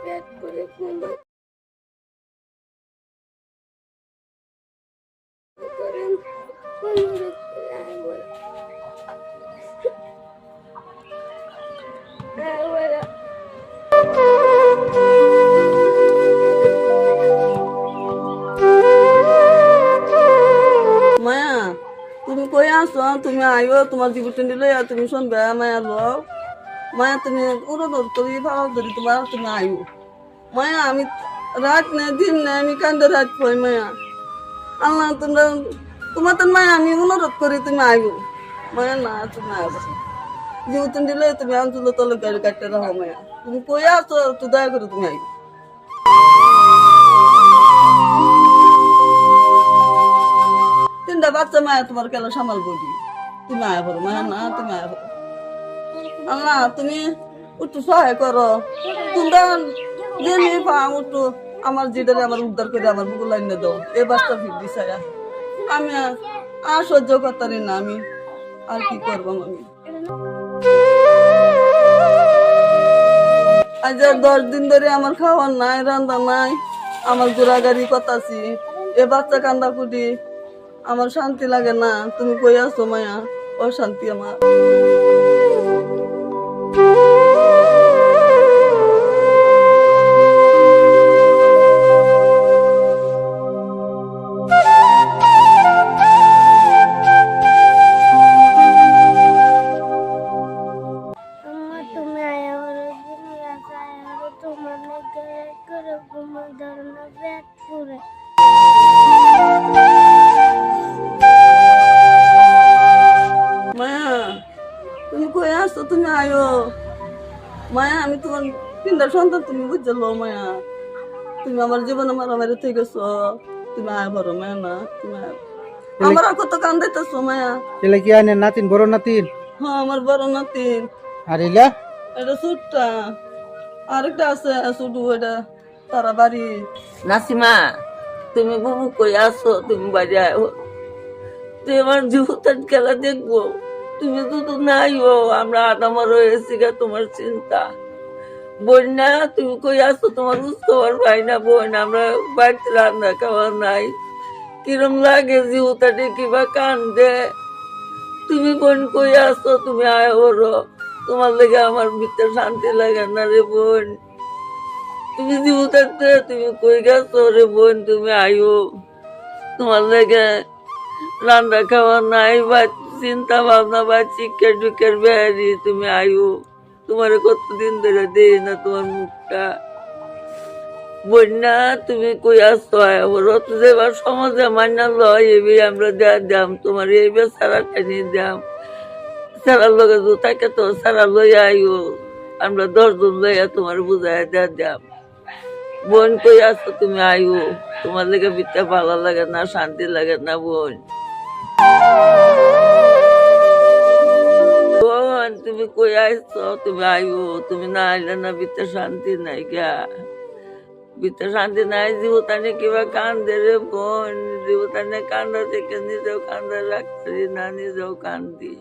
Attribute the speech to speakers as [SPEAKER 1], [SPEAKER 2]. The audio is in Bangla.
[SPEAKER 1] পেট করে ঘুমাই করেন অনুরোধ করে আমি বলে
[SPEAKER 2] মায়া তুমি কই আছো তুমি আইও তোমার জীবন দিলে তুমি শুনবে মায়া লোক মায়া তুমি অনুরোধ করি ভালো ধরি তোমার তুমি আইও মায়া আমি রাত নেই দিন নেই আমি কান্দে রাত পাই মায়া আল্লাহ তোমরা তোমার তো মায়া আমি অনুরোধ করি তুমি আইও মায়া না তুমি আইবো জীবন দিলে তুমি অঞ্চল তলে গাড়ি কাটতে রাখো মায়া তুমি কই আছো একটু দয়া করে তুমি আইও তিনটা বাচ্চা মায়া তোমার কেন সামাল বলি তুমি আয় করো মায়া না তুমি আয় করো আল্লাহ তুমি একটু সহায় করো তোমরা জেনে পাও একটু আমার যেটারে আমার উদ্ধার করে আমার বুকুর লাইনে দাও এ বাচ্চা ফিরদি ছায়া আমি আর সহ্য করতারি না আমি আর কি করবো আমি আজ 10 দিন ধরে আমার খাওয়ার নাই রান্না নাই আমার ঘোরাগাড়ি কথাছি এ বাচ্চা কান্দা কুটি আমার শান্তি লাগে না তুমি কই আছো মায়া অশান্তি আমার
[SPEAKER 1] তুমি আয়া ওরে দুনিয়া আয়া ওরে তোমার লেগে করে ঘুমাই ধরে না পেট করে
[SPEAKER 2] মায়া তুমি কই আসছো তুমি আয়ো মায়া আমি তোমার তিনটা সন্তান তুমি বুঝছো মায়া তুমি আমার জীবনে মারামারি থেকে গেছো তুমি আয় বড় মায়া না তুমি আমার কত কান্দাইতেছো মায়া
[SPEAKER 3] এলা কি আনে নাতিন বড় নাতিন
[SPEAKER 2] হ্যাঁ আমার বড় নাতিন
[SPEAKER 3] আর এলা
[SPEAKER 2] এটা ছোটটা আরেকটা আছে ছোট এটা তারা বাড়ি
[SPEAKER 4] নাসিমা তুমি বুবু কই আসো তুমি বাড়ি আয়ো তুই আমার জীবন খেলা দেখবো তুমি তো নাইও আমরা আদামা রয়েছি গা তোমার চিন্তা বোন না তুমি কই আসো তোমার খবর পাই না বোন আমরা বাড়িতে রান্না খাওয়া নাই কিরম লাগে জীবতাটি কিবা কান্দে তুমি বোন কই আসো তুমি আয় ওরো তোমার লেগে আমার ভিতরে শান্তি লাগে না রে বোন তুমি জীবতাতে তুমি কই গেছো রে বোন তুমি আয়ো তোমার লেগে রান্না খাওয়া নাই বা চিন্তা ভাবনা বা চিকের টুকের বেহারি তুমি আয়ু তোমার কতদিন ধরে দেই না তোমার মুখটা বন্যা তুমি কই আসতো রত যেবার সমাজে মান্না লয় এবি আমরা দেয়া দাম তোমার এইবার সারাটা নিয়ে দাম সারার লগে তো তাকে তো সারা লই আয়ু আমরা 10 জন লইয়া তোমার বুঝাই দেয়া দাম বোন কই আসতো তুমি আয়ু তোমার লেগে বিটা ভালো লাগে না শান্তি লাগে না বোন বোন তুমি কই আইছো তুমি আয়ু তুমি না আইলে না বিতে শান্তি নাই গা বিতে শান্তি নাই জীবতানে কিবা কান্দে রে বোন জীবতানে কান্দা থেকে নিজেও কান্দা রাখতে না নিজেও কান্দি